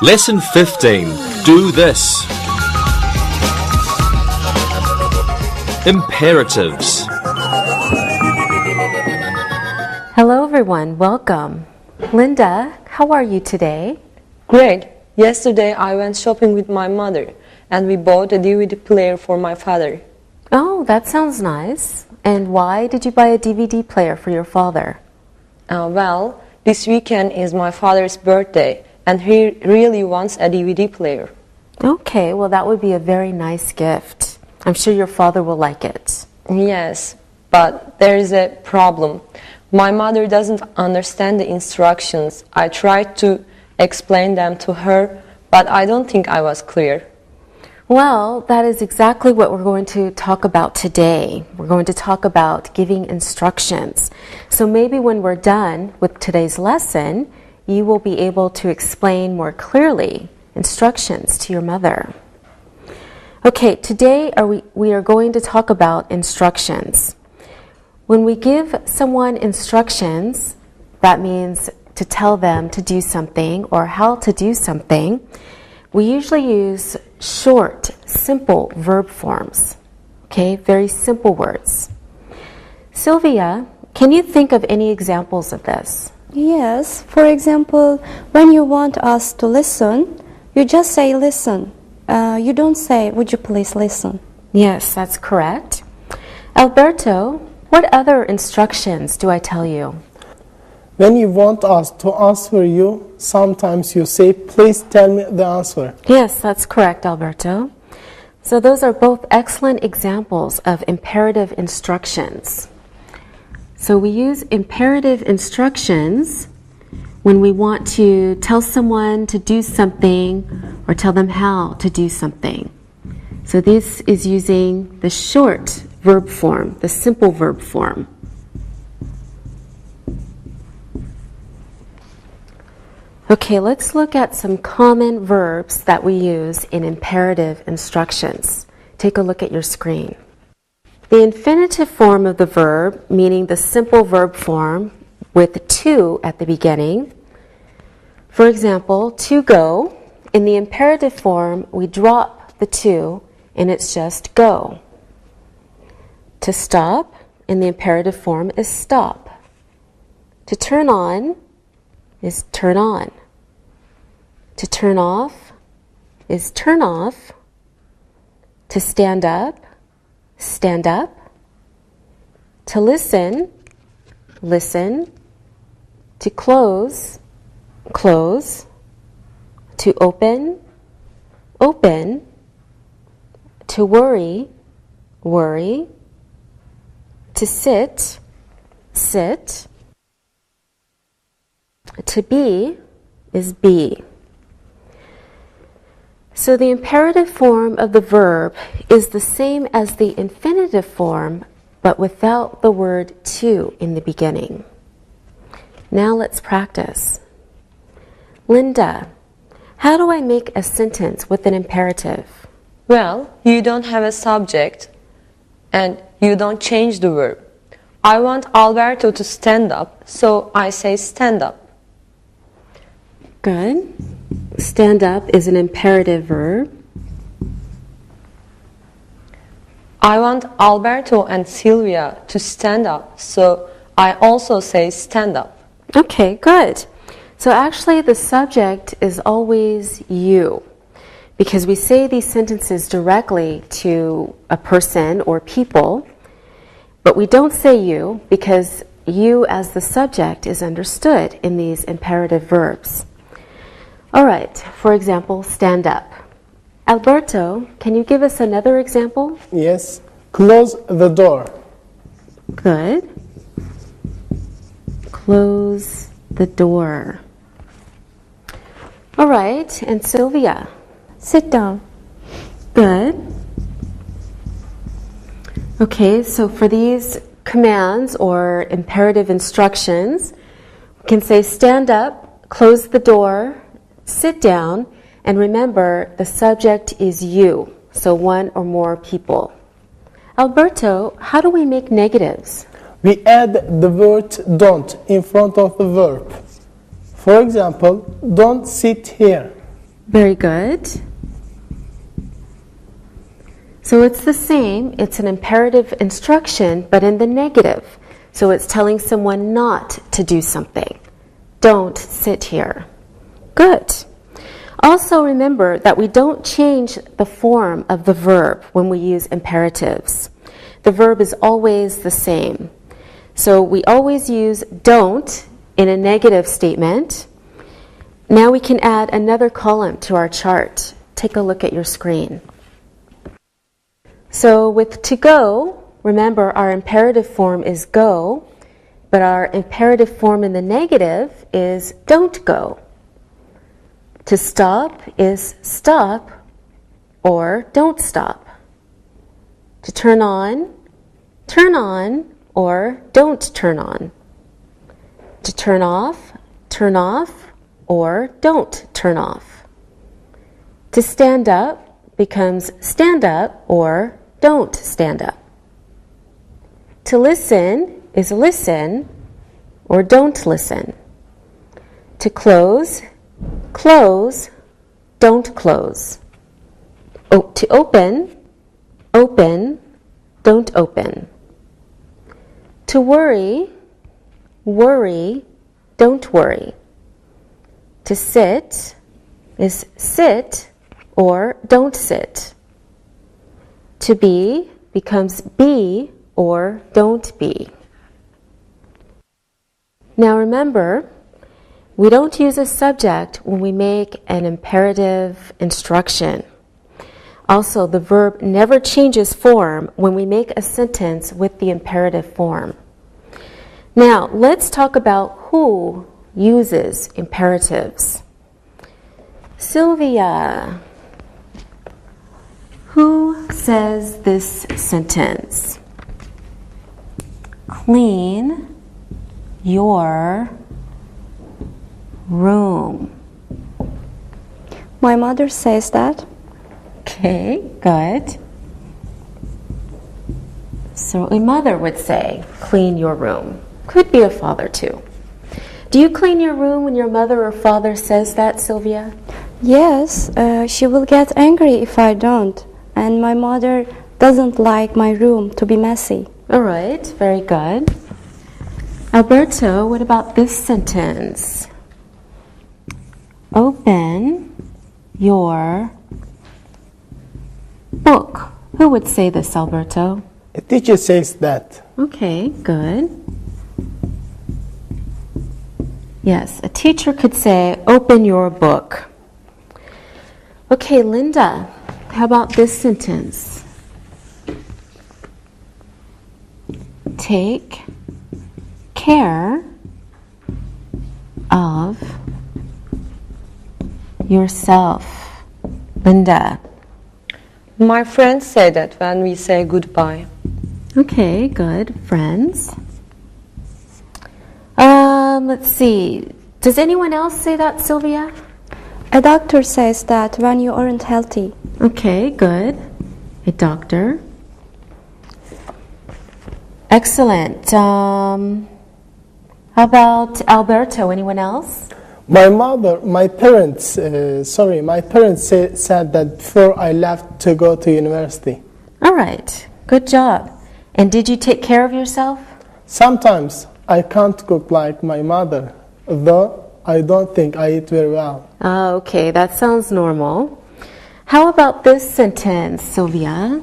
Lesson 15. Do this. Imperatives. Hello everyone, welcome. Linda, how are you today? Great. Yesterday I went shopping with my mother and we bought a DVD player for my father. Oh, that sounds nice. And why did you buy a DVD player for your father? Well, this weekend is my father's birthday and he really wants a DVD player. Okay, well that would be a very nice gift. I'm sure your father will like it. Yes, but there is a problem. My mother doesn't understand the instructions. I tried to explain them to her, but I don't think I was clear. Well, that is exactly what we're going to talk about today. We're going to talk about giving instructions. So maybe when we're done with today's lesson, you will be able to explain more clearly instructions to your mother. Okay, today we are going to talk about instructions. When we give someone instructions, that means to tell them to do something or how to do something, we usually use short, simple verb forms. Okay, very simple words. Sylvia, can you think of any examples of this? Yes, for example, when you want us to listen, you just say listen. You don't say, would you please listen? Yes, that's correct. Alberto, what other instructions do I tell you? When you want us to answer you, sometimes you say, please tell me the answer. Yes, that's correct, Alberto. So those are both excellent examples of imperative instructions. So we use imperative instructions when we want to tell someone to do something or tell them how to do something. So this is using the short verb form, the simple verb form. Okay, let's look at some common verbs that we use in imperative instructions. Take a look at your screen. The infinitive form of the verb, meaning the simple verb form with to at the beginning. For example, to go. In the imperative form, we drop the to and it's just go. To stop, in the imperative form, is stop. To turn on is turn on. To turn off is turn off. To stand up, stand up. To listen, listen. To close, close. To open, open. To worry, worry. To sit, sit. To be is be. So the imperative form of the verb is the same as the infinitive form, but without the word to in the beginning. Now let's practice. Linda, how do I make a sentence with an imperative? Well, you don't have a subject and you don't change the verb. I want Alberto to stand up, so I say stand up. Good. Stand up is an imperative verb. I want Alberto and Sylvia to stand up, so I also say stand up. Okay, good. So actually the subject is always you, because we say these sentences directly to a person or people, but we don't say you because you as the subject is understood in these imperative verbs. All right, for example, stand up. Alberto, can you give us another example? Yes. Close the door. Good. Close the door. All right, and Sylvia? Sit down. Good. Okay, so for these commands or imperative instructions, we can say stand up, close the door, sit down, and remember the subject is you, so one or more people. Alberto, how do we make negatives? We add the word don't in front of the verb. For example, don't sit here. Very good. So it's the same. It's an imperative instruction, but in the negative. So it's telling someone not to do something. Don't sit here. Good. Also remember that we don't change the form of the verb when we use imperatives. The verb is always the same. So we always use don't in a negative statement. Now we can add another column to our chart. Take a look at your screen. So with to go, remember our imperative form is go, but our imperative form in the negative is don't go. To stop is stop or don't stop. To turn on or don't turn on. To turn off or don't turn off. To stand up becomes stand up or don't stand up. To listen is listen or don't listen. To close, don't close. To open, don't open. To worry, don't worry. To sit is sit or don't sit. To be becomes be or don't be. Now remember, we don't use a subject when we make an imperative instruction. Also, the verb never changes form when we make a sentence with the imperative form. Now, let's talk about who uses imperatives. Sylvia, who says this sentence? Clean your room. My mother says that. Okay, good. So a mother would say, clean your room. Could be a father too. Do you clean your room when your mother or father says that, Sylvia? Yes, she will get angry if I don't. And my mother doesn't like my room to be messy. All right, very good. Alberto, what about this sentence? Open your book. Who would say this, Alberto? A teacher says that. Okay, good. Yes, a teacher could say, open your book. Okay, Linda, how about this sentence? Take care of yourself. Linda. My friends say that when we say goodbye. Okay, good. Friends. Let's see. Does anyone else say that, Sylvia? A doctor says that when you aren't healthy. Okay, good. A doctor. Excellent. How about Alberto? Anyone else? My parents said that before I left to go to university. All right. Good job. And did you take care of yourself? Sometimes I can't cook like my mother, though I don't think I eat very well. Okay, that sounds normal. How about this sentence, Sylvia?